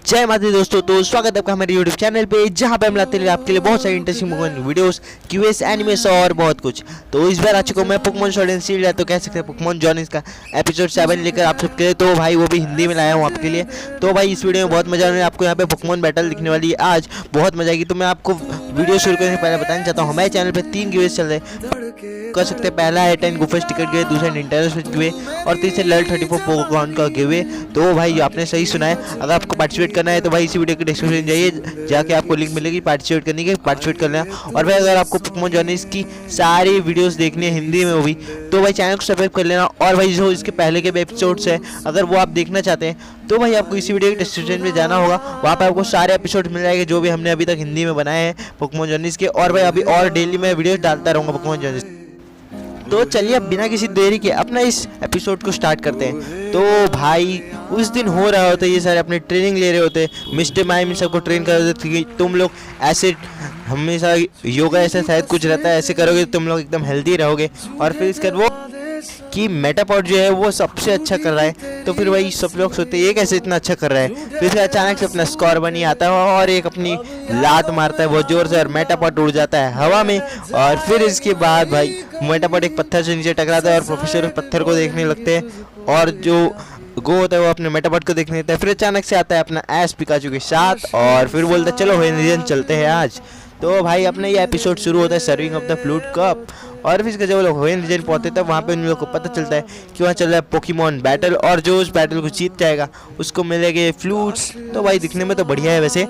जय माता दी दोस्तों। तो स्वागत है आपका हमारे YouTube चैनल पे, जहां पे हम लाते हैं आपके लिए बहुत सारी interesting Pokemon videos, QS, animes और बहुत कुछ। तो इस बार आ चुका हूं मैं पोकेमॉन स्वॉर्ड एंड शील्ड है तो कह सकते हैं पोकेमॉन जॉर्नी का एपिसोड 7 लेकर आप सबके लिए। तो भाई वो भी हिंदी में लाया हूँ आपके लिए। तो भाई इस वीडियो में बहुत मजा आने वाला है। आपको यहाँ पे पोकेमॉन बैटल दिखने वाली है, आज बहुत मजा आएगी। तो मैं आपको वीडियो शुरू करने से पहले बताना चाहता हूँ हमारे चैनल पर 3 गिवेज चल रहे कर सकते हैं। पहला है 10 गुफेस टिकट गिवे, दूसरा निंटेंडो स्विच गिवे और तीसरा लेवल 34 पोकेमॉन का गिवे। तो भाई आपने सही सुना है। अगर आपको पार्टिसिपेट करना है तो भाई इसी वीडियो के डिस्क्रिप्शन जाइए, जाके आपको लिंक मिलेगी पार्टिसिपेट करने की, पार्टिसिपेट करना है। और भाई अगर आपको पोकेमॉन जॉर्नी की सारी वीडियोस देखनी है हिंदी में वो भी, तो भाई चैनल को सब्सक्राइब कर लेना। और भाई जो इसके पहले के एपिसोड्स है अगर वो आप देखना चाहते हैं तो भाई आपको इसी वीडियो के डिस्क्रिप्शन में जाना होगा, वहाँ पर आपको सारे एपिसोड मिल जाएंगे जो भी हमने अभी तक हिंदी में बनाए हैं पोकेमॉन जॉर्नी के। और भाई अभी और डेली मैं वीडियो डालता रहूँगा पोकेमॉन जॉर्नी। तो चलिए अब बिना किसी देरी के अपना इस एपिसोड को स्टार्ट करते हैं। तो भाई उस दिन हो रहा होता है ये सारे अपने ट्रेनिंग ले रहे होते, मिस्टर माइम सबको ट्रेन कर रहे थे कि तुम लोग ऐसे हमेशा योगा ऐसा शायद कुछ रहता है, ऐसे करोगे तो तुम लोग एकदम हेल्दी रहोगे। और फिर इसके बाद वो कि मेटापॉड जो है वो सबसे अच्छा कर रहा है। तो फिर वही सब लोग सोचते हैं ये कैसे इतना अच्छा कर रहा है। फिर अचानक से अपना स्कोर बनी आता है और एक अपनी लात मारता है बहुत जोर से और मेटापॉड उड़ जाता है हवा में। और फिर इसके बाद भाई मेटापॉड एक पत्थर से नीचे टकराता है और प्रोफेसर उस पत्थर को देखने लगते हैं और जो गो होता है वो अपने मेटापॉड को देखने लगता है। फिर अचानक से आता है अपना एस पिकाचू के साथ और फिर बोलता है चलो रीजन चलते हैं आज। तो भाई अपना ये एपिसोड शुरू होता है serving of the flute cup. और फिर जब लोग होएन रीजन पहुंचते तब वहाँ पे उन लोगों को पता चलता है कि वहाँ चल रहा है पोकेमॉन बैटल और जो उस बैटल को जीत जाएगा उसको मिलेंगे फ्लूट्स। तो भाई दिखने में तो बढ़िया है वैसे।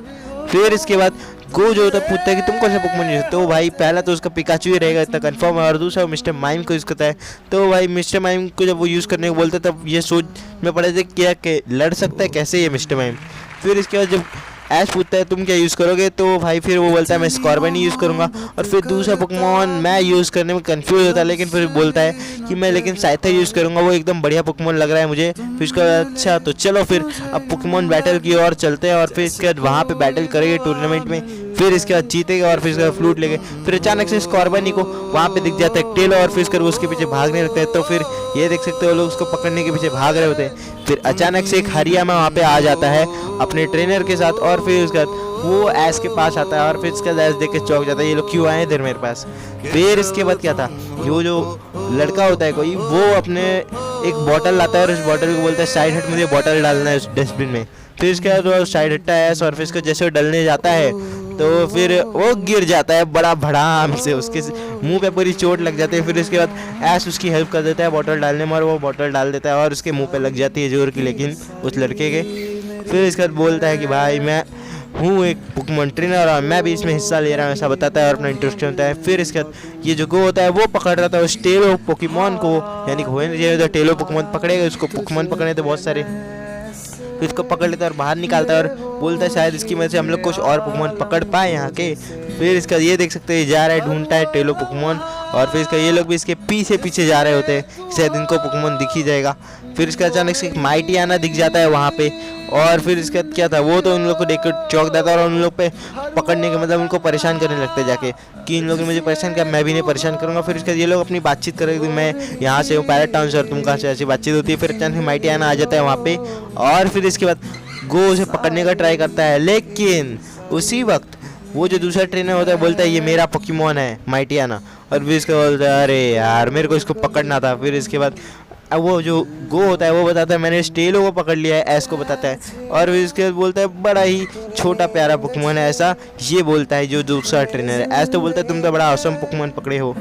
फिर इसके बाद गो जो होता है पूछता है कि तुम कौन सा पोकेमॉन यूज। तो भाई पहला तो उसका पिकाचू ही रहेगा इतना कंफर्म है और दूसरा मिस्टर माइम को यूज़ करता है। तो भाई मिस्टर माइम को जब वो यूज़ करने को बोलते तब ये सोच में पड़े थे क्या लड़ सकता है कैसे ये मिस्टर माइम। फिर इसके बाद जब ऐश पूछता है तुम क्या यूज़ करोगे तो भाई फिर वो बोलता है मैं स्कॉर्बन ही यूज़ करूँगा। और फिर दूसरा पोकेमॉन मैं यूज़ करने में कंफ्यूज होता है लेकिन फिर बोलता है कि मैं लेकिन साइथर यूज़ करूँगा, वो एकदम बढ़िया पोकेमॉन लग रहा है मुझे। फिर उसका अच्छा तो चलो फिर अब पोकेमॉन बैटल की ओर चलते हैं। और फिर इसके बाद वहाँ पे बैटल करेंगे टूर्नामेंट में, फिर इसके बाद जीतेगा और फिर इसके बाद फ्लूट लेंगे। फिर अचानक से स्कॉर्बनी को वहाँ पे दिख जाता है टेलो और फिर इसके उसके पीछे भागने लगता है। तो फिर ये देख सकते हो लोग उसको पकड़ने के पीछे भाग रहे होते हैं। फिर अचानक से एक हरियामा वहाँ पे आ जाता है अपने ट्रेनर के साथ और फिर उसके बाद वो ऐश के पास आता है और फिर इसका ऐश देख के चौंक जाता है ये लोग क्यों आए इधर मेरे पास। फिर इसके बाद क्या था जो लड़का होता है कोई वो अपने एक बॉटल लाता है और उस बॉटल को बोलता है साइड हट मुझे बॉटल डालना है उस डस्टबिन में। फिर इसके बाद वो साइड हटता है और फिर इसको जैसे डलने जाता है तो फिर वो गिर जाता है बड़ा भड़ाम से, उसके मुंह पे पूरी चोट लग जाती है। फिर इसके बाद ऐश उसकी हेल्प कर देता है बॉटल डालने में और वो बॉटल डाल देता है और उसके मुंह पे लग जाती है जोर की लेकिन उस लड़के के। फिर इसके बाद बोलता है कि भाई मैं हूँ एक पोकेमॉन ट्रेनर और मैं भी इसमें हिस्सा ले रहा हूँ ऐसा बताता है और अपना इंटरेस्ट होता है। फिर इसके बाद ये जो गो होता है वो पकड़ रहा था उस टेलो पोकेमॉन को, यानी कि टेलो पोकेमॉन पकड़ेगा उसको पोकेमॉन पकड़े थे बहुत सारे। फिर इसको पकड़ लेता है और बाहर निकालता है और बोलता है शायद इसकी वजह से हम लोग कुछ और पोकेमॉन पकड़ पाए यहाँ के। फिर इसका ये देख सकते हैं जा रहा है ढूंढता है टेलो पोकेमॉन और फिर इसका ये लोग भी इसके पीछे पीछे जा रहे होते हैं शायद इनको पोकेमॉन दिख ही जाएगा। फिर इसका अचानक से एक माइटियाना दिख जाता है वहाँ पे और फिर इसके बाद क्या था वो तो उन लोग को देख कर चौंक जाता है और उन लोग पे पकड़ने के मतलब उनको परेशान करने लगते हैं जाके कि इन लोगों ने मुझे परेशान किया मैं भी नहीं परेशान करूँगा। फिर इसके बाद ये लोग अपनी बातचीत करेंगे मैं यहाँ से हूँ पैरेट टाउन से और तुम कहाँ से, ऐसी बातचीत होती है। फिर अचानक माइटियाना आ जाता है वहाँ पे और फिर इसके बाद गो उसे पकड़ने का ट्राई करता है लेकिन उसी वक्त वो जो दूसरा ट्रेनर होता है बोलता है ये मेरा पोकेमॉन है माइटियाना। और फिर इसके बोलता है अरे यार मेरे को इसको पकड़ना था। फिर इसके बाद वो जो गो होता है वो बताता है मैंने स्टेलो को पकड़ लिया है, ऐस को बताता है। और फिर इसके बाद बोलता है बड़ा ही छोटा प्यारा पोकेमॉन है ऐसा, ये बोलता है जो दूसरा ट्रेनर है। ऐस तो बोलता है तुम तो बड़ा औसम पोकेमॉन पकड़े हो।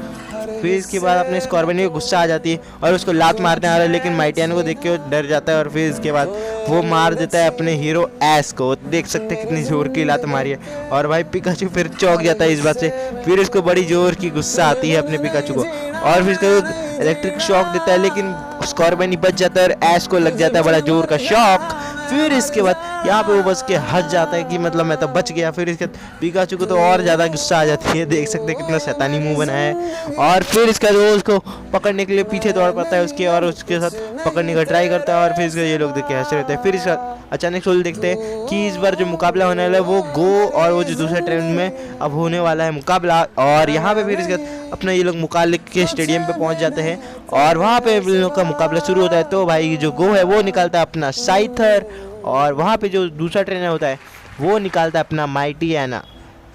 फिर इसके बाद अपने स्कॉर्बनी को गुस्सा आ जाती है और उसको लात मारने आ रहा है लेकिन माइटियाना को देख के वो डर जाता है और फिर इसके बाद वो मार देता है अपने हीरो ऐश को। देख सकते हैं कितनी जोर की लात मारी है और भाई पिकाचू फिर चौंक जाता है इस बात से। फिर इसको बड़ी जोर की गुस्सा आती है अपने पिकाचू को और फिर इसको इलेक्ट्रिक शॉक देता है लेकिन स्कॉर्बनी बच जाता है और ऐश को लग जाता है बड़ा जोर का शॉक। फिर इसके बाद यहाँ पे वो बच के हंस जाता है कि मतलब मैं तो बच गया। फिर इसके पिकाचू को तो और ज़्यादा गुस्सा आ जाती है, देख सकते हैं कितना शैतानी मुंह बना है। और फिर इसका वो उसको पकड़ने के लिए पीछे दौड़ पाता है उसके और उसके साथ पकड़ने का ट्राई करता है और फिर इसका ये लोग देख के हंस रहे हैं। फिर इसका अचानक से देखते हैं कि इस बार जो मुकाबला होने वाला है वो गो और वो जो दूसरे ट्रेन में अब होने वाला है मुकाबला। और यहाँ पे फिर इसके अपना ये लोग मुकाबले के स्टेडियम पे पहुँच जाते हैं और वहाँ पे इन लोग का मुकाबला शुरू होता है। तो भाई जो गो है वो निकालता है अपना साइथर और वहाँ पे जो दूसरा ट्रेनर होता है वो निकालता है अपना माइटी एना।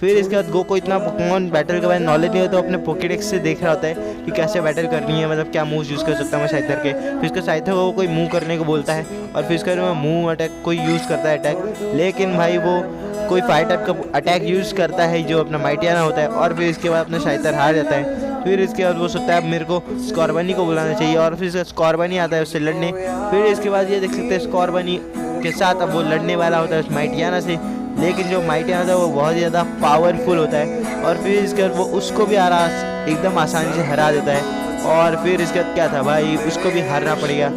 फिर इसके बाद गो को इतना पोकेमॉन बैटल के बारे में नॉलेज नहीं होता, तो अपने पोकेडेक्स से देख रहा होता है कि कैसे बैटल करनी है, मतलब क्या मूव्स यूज़ कर सकता है मैं साइथर के। फिर इसका साइथर वो कोई मूव करने को बोलता है और फिर इसके बाद मूव अटैक कोई यूज़ करता है अटैक, लेकिन भाई वो कोई फायर टाइप का अटैक यूज़ करता है जो अपना माइटियाना होता है, और फिर इसके बाद अपना साइथर हार जाता है। फिर इसके बाद वो सोचता है मेरे को स्कॉर्बनी को बुलाना चाहिए, और फिर इसका स्कॉर्बनी आता है उससे लड़ने। फिर इसके बाद ये देख सकते हैं स्कॉर्बनी के साथ अब वो लड़ने वाला होता है उस माइटियाना से, लेकिन जो माइटियाना होता है वो बहुत ज़्यादा पावरफुल होता है, और फिर इसके बाद वो उसको भी एकदम आसानी से हरा देता है। और फिर इसके बाद क्या था भाई, उसको भी हारना पड़ेगा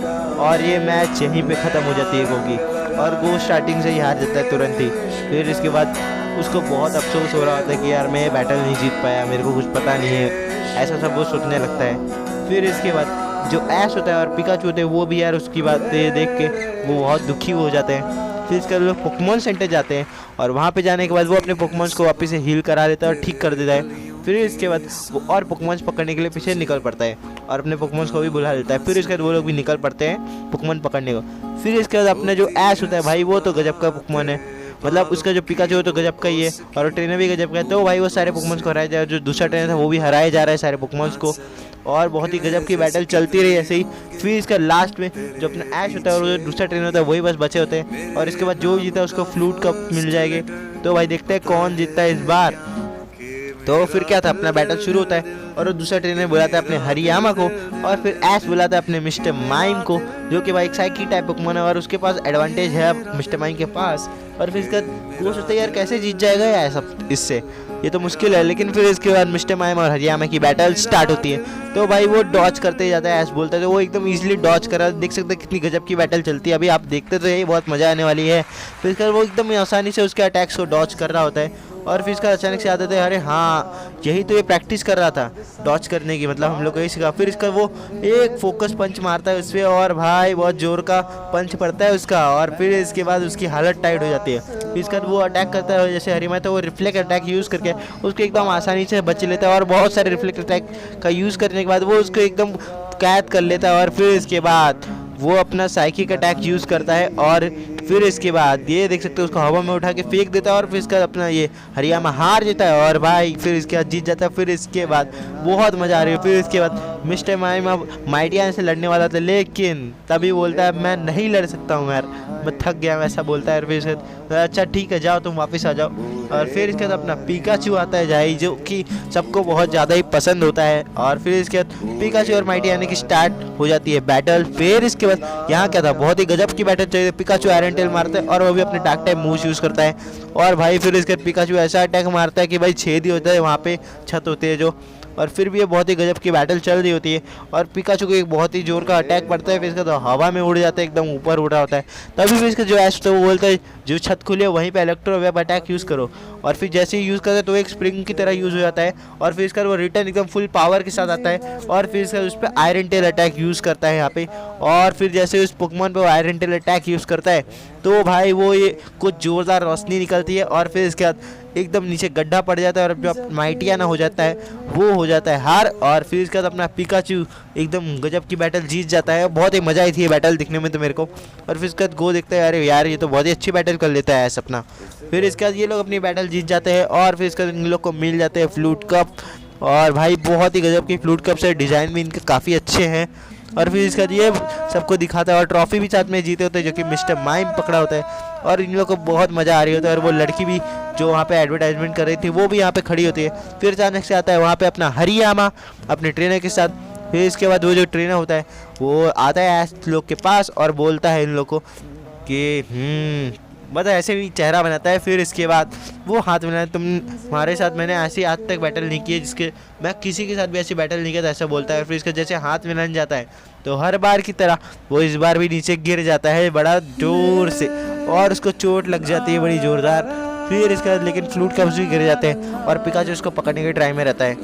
और ये मैच यहीं पे ख़त्म हो जाती है गो की, और वो स्टार्टिंग से ही हार जाता है तुरंत ही। फिर इसके बाद उसको बहुत अफसोस हो रहा होता है कि यार मैं बैटल नहीं जीत पाया, मेरे को कुछ पता नहीं है, ऐसा सब वो सोचने लगता है। फिर इसके बाद जो ऐश होता है और पिकाचू होते हैं वो भी यार उसकी बातें देख के वो बहुत दुखी हो जाते हैं। फिर इसके बाद लोग पोकेमॉन सेंटर जाते हैं, और वहाँ पे जाने के बाद वो अपने पोकेमॉन्स को वापस से हील करा देता है और ठीक कर देता है। फिर इसके बाद वो और पोकेमॉन्स पकड़ने के लिए पीछे निकल पड़ता है और अपने पोकेमॉन्स को भी बुला लेता है। फिर इसके बाद वो लोग भी निकल पड़ते हैं पोकेमॉन पकड़ने को। फिर इसके बाद अपना जो ऐश होता है भाई वो तो गजब का पोकेमॉन है, मतलब उसका जो पिकाचू है तो गजब का ही है और ट्रेनर भी गजब का है, तो भाई वो सारे पोकेमॉन्स को हराया जाए, जो दूसरा ट्रेनर था वो भी हराया जा रहा है सारे पोकेमॉन्स को, और बहुत ही गजब की बैटल चलती रही ऐसे ही। फिर इसका लास्ट में जो अपना ऐश होता है और जो दूसरा ट्रेनर होता है वही बस बचे होते हैं, और इसके बाद जो जीता है उसको फ्लूट कप मिल जाएंगे। तो भाई देखते हैं कौन जीतता है इस बार। तो फिर क्या था, अपना बैटल शुरू होता है और वो दूसरा ट्रेनर बुलाता है अपने हरियामा को, और फिर ऐश बुलाता है अपने मिस्टर माइम को, जो कि भाई एक साइकी टाइप पोकेमॉन है और उसके पास एडवांटेज है मिस्टर माइम के पास। और फिर इसका वो सोचता है यार कैसे जीत जाएगा यार सब इससे, ये तो मुश्किल है। लेकिन फिर इसके बाद मिस्टर माइम और हरियामा की बैटल स्टार्ट होती है, तो भाई वो डॉज करते जाता है, ऐश बोलता है, तो वो एकदम इजीली डॉज करा, देख सकते हैं कितनी गजब की बैटल चलती है। अभी आप देखते तो यही बहुत मज़ा आने वाली है। फिर इसके बाद वो एकदम आसानी से उसके अटैक्स को डॉज कर रहा होता है, और फिर इसका अचानक से आता है अरे हाँ यही तो ये प्रैक्टिस कर रहा था डॉज करने की, मतलब हम लोग को यही सीखा। फिर इसका वो एक फोकस पंच मारता है उस पर, और भाई बहुत जोर का पंच पड़ता है उसका, और फिर इसके बाद उसकी हालत टाइट हो जाती है। फिर इसके बाद वो अटैक करता है जैसे हरिमा, तो वो रिफ्लेक्ट अटैक यूज़ करके उसको एकदम आसानी से बच लेता है, और बहुत सारे रिफ्लेक्ट अटैक का यूज़ करने के बाद वो उसको एकदम कैद कर लेता है। और फिर इसके बाद वो अपना साइकिक अटैक यूज़ करता है, और फिर इसके बाद ये देख सकते हो उसको हवा में उठा के फेंक देता है, और फिर इसका अपना ये हरियामा हार जाता है और भाई फिर इसके बाद जीत जाता है। फिर इसके बाद बहुत मज़ा आ रही है। फिर इसके बाद मिस्टर माइम अब माइटियाना से लड़ने वाला था, लेकिन तभी बोलता है मैं नहीं लड़ सकता हूँ यार, मैं थक गया हूँ, ऐसा बोलता है। फिर इसके बाद अच्छा ठीक है जाओ तुम वापस आ जाओ। और फिर इसके बाद अपना पिकाचू आता है जाई, जो कि सबको बहुत ज़्यादा ही पसंद होता है। और फिर इसके बाद पिकाचू और माइटियाना की स्टार्ट हो जाती है बैटल। फिर इसके बाद यहाँ क्या था, बहुत ही गजब की बैटल चाहिए। पिकाचू आयरन टेल मारता है और वो भी अपने डार्क टाइप मूव्स यूज़ करता है, और भाई फिर इसके बाद पिकाचू ऐसा अटैक मारता है कि भाई छेद ही होता है, वहाँ पे छत होती है जो, और फिर भी ये बहुत ही गजब की बैटल चल रही होती है, और पिकाचू को एक बहुत ही जोर का अटैक पड़ता है। फिर इसका तो हवा में उड़ जाता है, एकदम ऊपर उड़ रहा होता है। तभी फिर इसका जो ऐश होता है वो बोलता है जो छत खुली है वहीं पे इलेक्ट्रो वेब अटैक यूज़ करो, और फिर जैसे ही यूज़ करता है तो एक स्प्रिंग की तरह यूज़ हो जाता है, और फिर इसका वो रिटर्न एकदम फुल पावर के साथ आता है, और फिर इसका उस पर आयरन टेल अटैक यूज़ करता है यहाँ पे। और फिर जैसे उस पोकेमॉन पे वो आयरन टेल अटैक यूज़ करता है तो भाई वो ये कुछ ज़ोरदार रोशनी निकलती है, और फिर इसके बाद एकदम नीचे गड्ढा पड़ जाता है, और जो माइटियाना हो जाता है वो हो जाता है हार। और फिर इसके बाद अपना पिकाचू एकदम गजब की बैटल जीत जाता है। बहुत ही मज़ा आई थी ये बैटल दिखने में तो मेरे को। और फिर इसके बाद गो देखता है अरे यार ये तो बहुत ही अच्छी बैटल कर लेता है सपना। फिर इसके बाद ये लोग अपनी बैटल जीत जाते हैं, और फिर इसके बाद इन लोग को मिल जाते हैं फ्लूट कप, और भाई बहुत ही गजब की फ्लूट कप से डिज़ाइन भी इनके काफ़ी अच्छे हैं। और फिर इसके बाद ये सबको दिखाता है, और ट्रॉफी भी साथ में जीते होते हैं जो कि मिस्टर माइम पकड़ा होता है, और इन लोगों को बहुत मज़ा आ रही होता है। और वो लड़की भी जो वहाँ पे एडवर्टाइजमेंट कर रही थी वो भी यहाँ पे खड़ी होती है। फिर अचानक से आता है वहाँ पे अपना हरियामा अपने ट्रेनर के साथ। फिर इसके बाद वो जो ट्रेनर होता है वो आता है ऐश लोग के पास और बोलता है इन लोग को कि मतलब ऐसे भी चेहरा बनाता है। फिर इसके बाद वो हाथ मिलाए, तुम्हारे साथ मैंने ऐसी आज तक बैटल नहीं की है जिसके मैं किसी के साथ भी ऐसी बैटल नहीं किया था, ऐसा बोलता है। फिर इसका जैसे हाथ मिलाने जाता है तो हर बार की तरह वो इस बार भी नीचे गिर जाता है बड़ा जोर से, और उसको चोट लग जाती है बड़ी ज़ोरदार। फिर इसके बाद लेकिन फ्लूट कप्स भी गिर जाते हैं, और पिकाचू उसको पकड़ने के ट्राई में रहता है।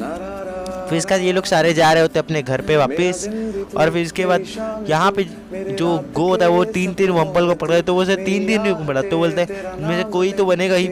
फिर इसके बाद ये लोग सारे जा रहे होते अपने घर पे वापस। और फिर इसके बाद यहाँ पे जो गो होता है वो 3 वम्पल को पकड़ा है, तो वो उसे 3 नहीं पड़ा, तो बोलते हैं इनमें से कोई तो बनेगा ही,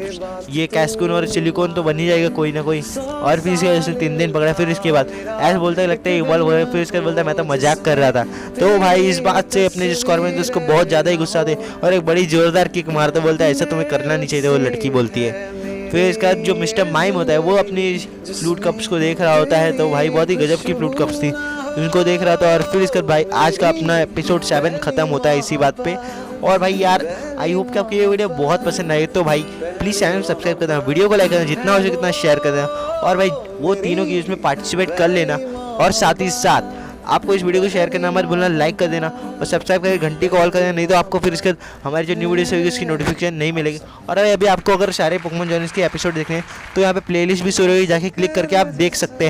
ये कैस्कून और सिलिकॉन तो बन ही जाएगा कोई ना कोई। और फिर इसके वजह से 3 पकड़ा। फिर इसके बाद ऐसे बोलता है लगता है इक्बाल बोल रहा है। फिर इसके बाद बोलता है मैं तो मजाक कर रहा था। तो भाई इस बात से अपने जो स्कॉर्पियन थे उसको बहुत ज़्यादा ही गुस्सा थे और एक बड़ी जोरदार किक मारते, बोलता है ऐसा तुम्हें करना नहीं चाहिए, वो लड़की बोलती है। फिर इसका जो मिस्टर माइम होता है वो अपनी फ्लूट कप्स को देख रहा होता है, तो भाई बहुत ही गजब की फ्लूट कप्स थी, उनको देख रहा था। और फिर इसका भाई आज का अपना एपिसोड 7 खत्म होता है इसी बात पे। और भाई यार आई होप कि आपको ये वीडियो बहुत पसंद आई, तो भाई प्लीज़ चैनल को सब्सक्राइब कर देना, वीडियो को लाइक करना, जितना हो सके उतना शेयर कर देना। और भाई वो तीनों की उसमें पार्टिसिपेट कर लेना। और साथ ही साथ आपको इस वीडियो को शेयर करना मत भूलना, लाइक कर देना और सब्सक्राइब करके घंटी को ऑल कर देना, नहीं तो आपको फिर इसके हमारी जो न्यू वीडियोस होगी उसकी नोटिफिकेशन नहीं मिलेगी। और अभी आपको अगर सारे पोकेमॉन जॉनर्स के एपिसोड देखने हैं तो यहाँ पे प्लेलिस्ट भी शुरू हुई, जाके क्लिक करके आप देख सकते हैं।